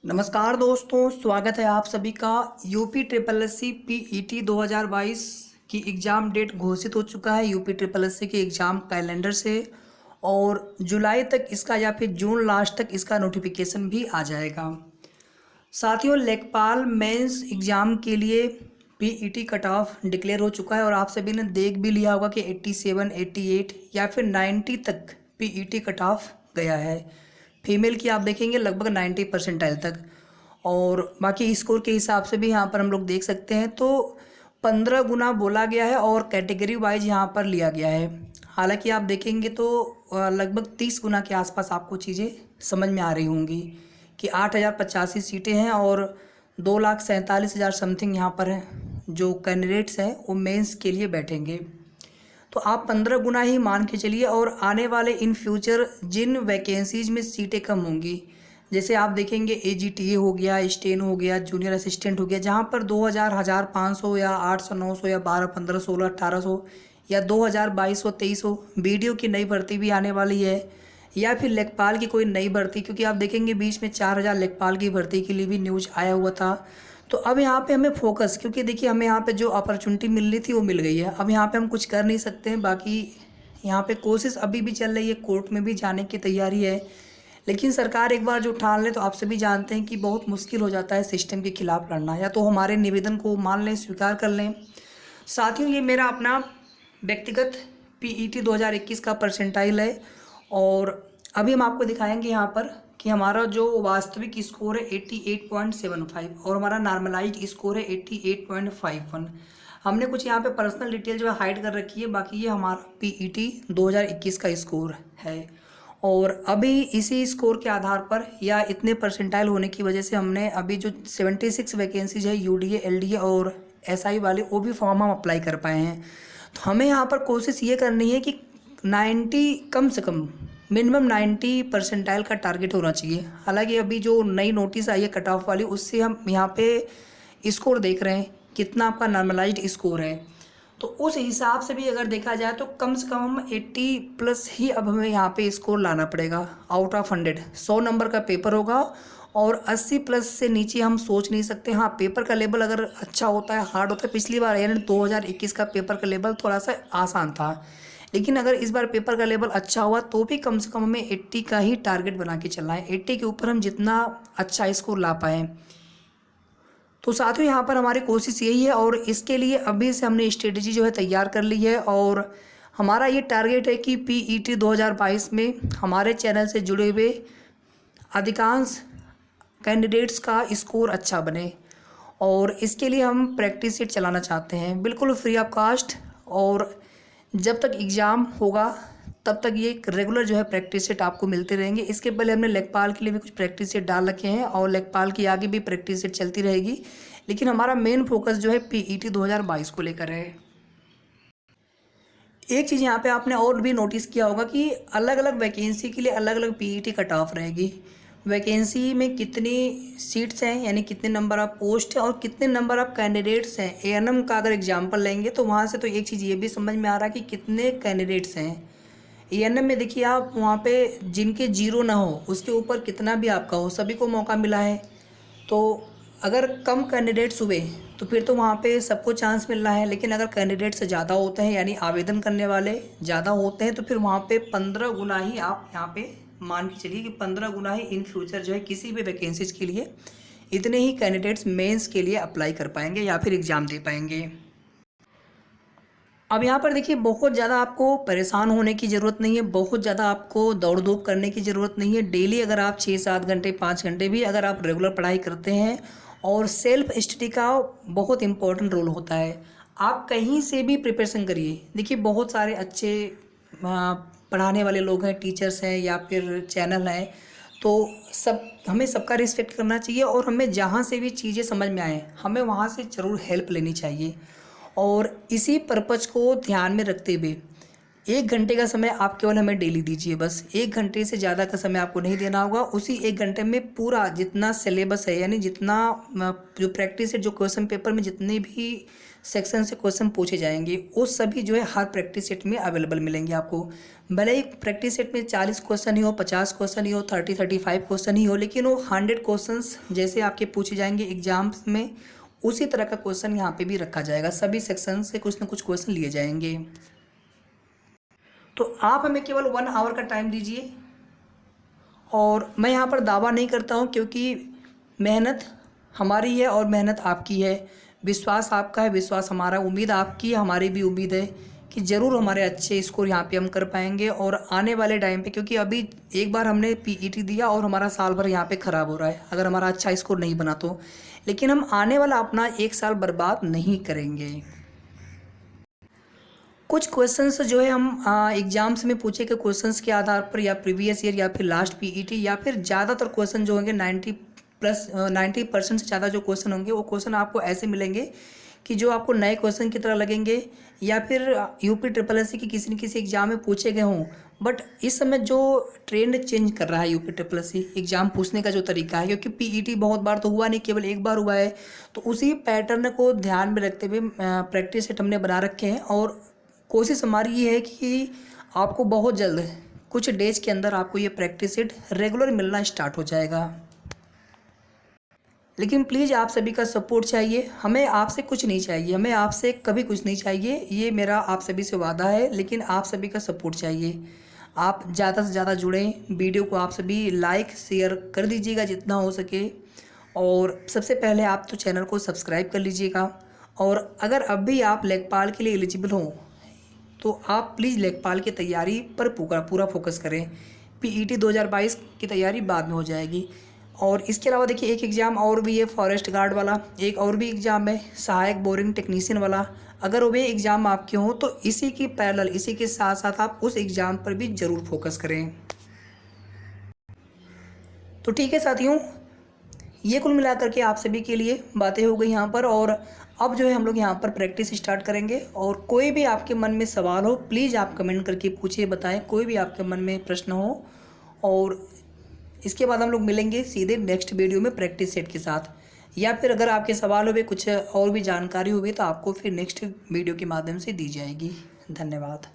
नमस्कार दोस्तों, स्वागत है आप सभी का। UP triple S C PET 2022 की एग्ज़ाम डेट घोषित हो चुका है यूपी ट्रिपल एस सी के एग्ज़ाम कैलेंडर से। और जुलाई तक इसका या फिर जून लास्ट तक इसका नोटिफिकेशन भी आ जाएगा। साथियों, लेखपाल मेंस एग्ज़ाम के लिए पीईटी कट ऑफ डिक्लेयर हो चुका है और आप सभी ने देख भी लिया होगा कि 87, 88 या फिर 90 तक पीईटी कट ऑफ गया है। फीमेल की आप देखेंगे लगभग 90 परसेंटाइल तक, और बाकी स्कोर के हिसाब से भी यहाँ पर हम लोग देख सकते हैं तो 15 गुना बोला गया है और कैटेगरी वाइज यहाँ पर लिया गया है। हालांकि आप देखेंगे तो लगभग 30 गुना के आसपास आपको चीज़ें समझ में आ रही होंगी कि 8,085 सीटें हैं और 2,47,000 समथिंग यहाँ पर हैं जो कैंडिडेट्स हैं वो मेंस के लिए बैठेंगे। तो आप 15 गुना ही मान के चलिए। और आने वाले इन फ्यूचर जिन वैकेंसीज में सीटें कम होंगी, जैसे आप देखेंगे एजीटीए हो गया, स्टेन हो गया, जूनियर असिस्टेंट हो गया, जहाँ पर 2,000, 1,500 या 800, 900 या 12, 15, 16, 1800 या 2,000, 2,200, 2,300 बीडीओ की नई भर्ती भी आने वाली है, या फिर लेखपाल की कोई नई भर्ती, क्योंकि आप देखेंगे बीच में 4,000 लेखपाल की भर्ती के लिए भी न्यूज आया हुआ था। तो अब यहाँ पे हमें फोकस, क्योंकि देखिए हमें यहाँ पे जो अपॉर्चुनिटी मिल रही थी वो मिल गई है। अब यहाँ पे हम कुछ कर नहीं सकते हैं। बाकी यहाँ पे कोशिश अभी भी चल रही है, कोर्ट में भी जाने की तैयारी है, लेकिन सरकार एक बार जो ठान ले तो आप सभी जानते हैं कि बहुत मुश्किल हो जाता है सिस्टम के खिलाफ लड़ना। या तो हमारे निवेदन को मान लें, स्वीकार कर लें। साथियों, ये मेरा अपना व्यक्तिगत पीईटी 2021 का परसेंटाइल है और अभी हम आपको दिखाएंगे यहाँ पर कि हमारा जो वास्तविक स्कोर है 88.75 और हमारा नॉर्मलाइज्ड स्कोर है 88.51। हमने कुछ यहाँ पे पर्सनल डिटेल जो है हाइड कर रखी है, बाकी ये हमारा पीईटी 2021 का स्कोर है। और अभी इसी स्कोर के आधार पर या इतने परसेंटाइल होने की वजह से हमने अभी जो 76 वैकेंसीज है यूडीए, एलडीए और एसआई वाले, वो भी फॉर्म हम अप्लाई कर पाए हैं। तो हमें यहाँ पर कोशिश ये करनी है कि 90 कम से कम मिनिमम 90 परसेंटाइल का टारगेट होना चाहिए। हालांकि अभी जो नई नोटिस आई है कट ऑफ वाली, उससे हम यहाँ पे स्कोर देख रहे हैं कितना आपका नॉर्मलाइज्ड स्कोर है। तो उस हिसाब से भी अगर देखा जाए तो कम से कम हम 80 प्लस ही अब हमें यहाँ पे स्कोर लाना पड़ेगा। आउट ऑफ 100 नंबर का पेपर होगा और 80 प्लस से नीचे हम सोच नहीं सकते। हाँ, पेपर का लेवल अगर अच्छा होता है, हार्ड होता है, पिछली बार यानी 2021 का पेपर का लेवल थोड़ा सा आसान था, लेकिन अगर इस बार पेपर का लेवल अच्छा हुआ तो भी कम से कम हमें 80 का ही टारगेट बना के चलना है। 80 के ऊपर हम जितना अच्छा स्कोर ला पाएँ। तो साथियों, यहाँ पर हमारी कोशिश यही है और इसके लिए अभी से हमने स्ट्रेटजी जो है तैयार कर ली है और हमारा ये टारगेट है कि पीईटी 2022 में हमारे चैनल से जुड़े हुए अधिकांश कैंडिडेट्स का स्कोर अच्छा बने। और इसके लिए हम प्रैक्टिस सेट चलाना चाहते हैं, बिल्कुल फ्री ऑफ कास्ट। और जब तक एग्ज़ाम होगा तब तक ये रेगुलर जो है प्रैक्टिस सेट आपको मिलते रहेंगे। इसके पहले हमने लेखपाल के लिए भी कुछ प्रैक्टिस सेट डाल रखे हैं और लेखपाल की आगे भी प्रैक्टिस सेट चलती रहेगी, लेकिन हमारा मेन फोकस जो है पीईटी 2022 को लेकर है। एक चीज़ यहाँ पे आपने और भी नोटिस किया होगा कि अलग अलग वैकेंसी के लिए अलग अलग पीईटी कट ऑफ रहेगी। वैकेंसी में कितनी सीट्स हैं, यानी कितने नंबर ऑफ पोस्ट हैं और कितने नंबर ऑफ कैंडिडेट्स हैं। एएनएम का अगर एग्जांपल लेंगे तो वहाँ से तो एक चीज़ ये भी समझ में आ रहा है कि कितने कैंडिडेट्स हैं। एएनएम में देखिए आप वहाँ पे जिनके जीरो ना हो उसके ऊपर कितना भी आपका हो, सभी को मौका मिला है। तो अगर कम कैंडिडेट्स हुए तो फिर तो वहाँ पे सबको चांस मिल रहा है, लेकिन अगर कैंडिडेट्स ज़्यादा होते हैं यानी आवेदन करने वाले ज़्यादा होते हैं तो फिर वहाँ पे 15 गुना ही आप यहाँ पे मान के चलिए कि 15 गुना ही इन फ्यूचर जो है किसी भी वैकेंसीज के लिए इतने ही कैंडिडेट्स मेंस के लिए अप्लाई कर पाएंगे या फिर एग्ज़ाम दे पाएंगे। अब यहाँ पर देखिए बहुत ज़्यादा आपको परेशान होने की ज़रूरत नहीं है, बहुत ज़्यादा आपको दौड़ धूप करने की ज़रूरत नहीं है। डेली अगर आप 6-7 घंटे 5 घंटे भी अगर आप रेगुलर पढ़ाई करते हैं, और सेल्फ स्टडी का बहुत इम्पोर्टेंट रोल होता है। आप कहीं से भी प्रिपरेशन करिए। देखिए बहुत सारे अच्छे पढ़ाने वाले लोग हैं, टीचर्स हैं या फिर चैनल हैं, तो हमें सबका रिस्पेक्ट करना चाहिए और हमें जहाँ से भी चीज़ें समझ में आए हमें वहाँ से ज़रूर हेल्प लेनी चाहिए। और इसी पर्पज़ को ध्यान में रखते हुए 1 घंटे का समय आप केवल हमें डेली दीजिए, बस 1 घंटे से ज़्यादा का समय आपको नहीं देना होगा। उसी 1 घंटे में पूरा जितना सिलेबस है, यानी जितना जो प्रैक्टिस है, जो क्वेश्चन पेपर में जितने भी सेक्शन से क्वेश्चन पूछे जाएंगे वो सभी जो है हर प्रैक्टिस सेट में अवेलेबल मिलेंगे आपको। भले ही प्रैक्टिस सेट में 40 क्वेश्चन ही हो, 50 क्वेश्चन ही हो, 35 क्वेश्चन ही हो, लेकिन वो 100 क्वेश्चंस जैसे आपके पूछे जाएंगे एग्जाम्स में, उसी तरह का क्वेश्चन यहाँ पे भी रखा जाएगा। सभी सेक्शन से कुछ ना कुछ क्वेश्चन लिए जाएंगे। तो आप हमें केवल 1 आवर का टाइम दीजिए। और मैं यहाँ पर दावा नहीं करता हूँ, क्योंकि मेहनत हमारी है और मेहनत आपकी है, विश्वास आपका है, विश्वास हमारा, उम्मीद आपकी है, हमारी भी उम्मीद है कि ज़रूर हमारे अच्छे स्कोर यहाँ पे हम कर पाएंगे। और आने वाले टाइम पे, क्योंकि अभी एक बार हमने पीईटी दिया और हमारा साल भर यहाँ पे ख़राब हो रहा है अगर हमारा अच्छा स्कोर नहीं बना तो, लेकिन हम आने वाला अपना 1 साल बर्बाद नहीं करेंगे। कुछ क्वेश्चंस जो है हम एग्जाम्स में पूछे गए क्वेश्चंस के आधार पर, या प्रीवियस ईयर, या फिर लास्ट पीईटी, या फिर ज़्यादातर क्वेश्चन जो होंगे 90% से ज़्यादा जो क्वेश्चन होंगे वो क्वेश्चन आपको ऐसे मिलेंगे कि जो आपको नए क्वेश्चन की तरह लगेंगे, या फिर यूपी ट्रिपल एस सी की किसी न किसी एग्जाम में पूछे गए हों। बट इस समय जो ट्रेंड चेंज कर रहा है UP triple S C exam पूछने का जो तरीका है, क्योंकि पीईटी बहुत बार तो हुआ नहीं, केवल एक बार हुआ है, तो उसी पैटर्न को ध्यान में रखते हुए प्रैक्टिस सेट हमने बना रखे हैं। और कोशिश हमारी ये है कि आपको बहुत जल्द, कुछ डेज के अंदर आपको ये प्रैक्टिस सेट रेगुलर मिलना स्टार्ट हो जाएगा। लेकिन प्लीज़ आप सभी का सपोर्ट चाहिए, हमें आपसे कुछ नहीं चाहिए, हमें आपसे कभी कुछ नहीं चाहिए, ये मेरा आप सभी से वादा है। लेकिन आप सभी का सपोर्ट चाहिए। आप ज़्यादा से ज़्यादा जुड़ें, वीडियो को आप सभी लाइक शेयर कर दीजिएगा जितना हो सके। और सबसे पहले आप तो चैनल को सब्सक्राइब कर लीजिएगा। और अगर अब भी आप लेखपाल के लिए एलिजिबल हों तो आप प्लीज़ लेखपाल की तैयारी पर पूरा फोकस करें। पीईटी 2022 की तैयारी बाद में हो जाएगी। और इसके अलावा देखिए एक एग्ज़ाम और भी है फॉरेस्ट गार्ड वाला, एक और भी एग्ज़ाम है सहायक बोरिंग टेक्नीशियन वाला। अगर वे एग्ज़ाम आपके हों तो इसी की पैरेलल, इसी के साथ साथ आप उस एग्ज़ाम पर भी ज़रूर फोकस करें। तो ठीक है साथियों, ये कुल मिलाकर के आप सभी के लिए बातें हो गई यहाँ पर। और अब जो है हम लोग यहाँ पर प्रैक्टिस स्टार्ट करेंगे। और कोई भी आपके मन में सवाल हो प्लीज़ आप कमेंट करके पूछिए, बताएं, कोई भी आपके मन में प्रश्न हो। और इसके बाद हम लोग मिलेंगे सीधे नेक्स्ट वीडियो में प्रैक्टिस सेट के साथ। या फिर अगर आपके सवाल हुए, कुछ और भी जानकारी हुई, तो आपको फिर नेक्स्ट वीडियो के माध्यम से दी जाएगी। धन्यवाद।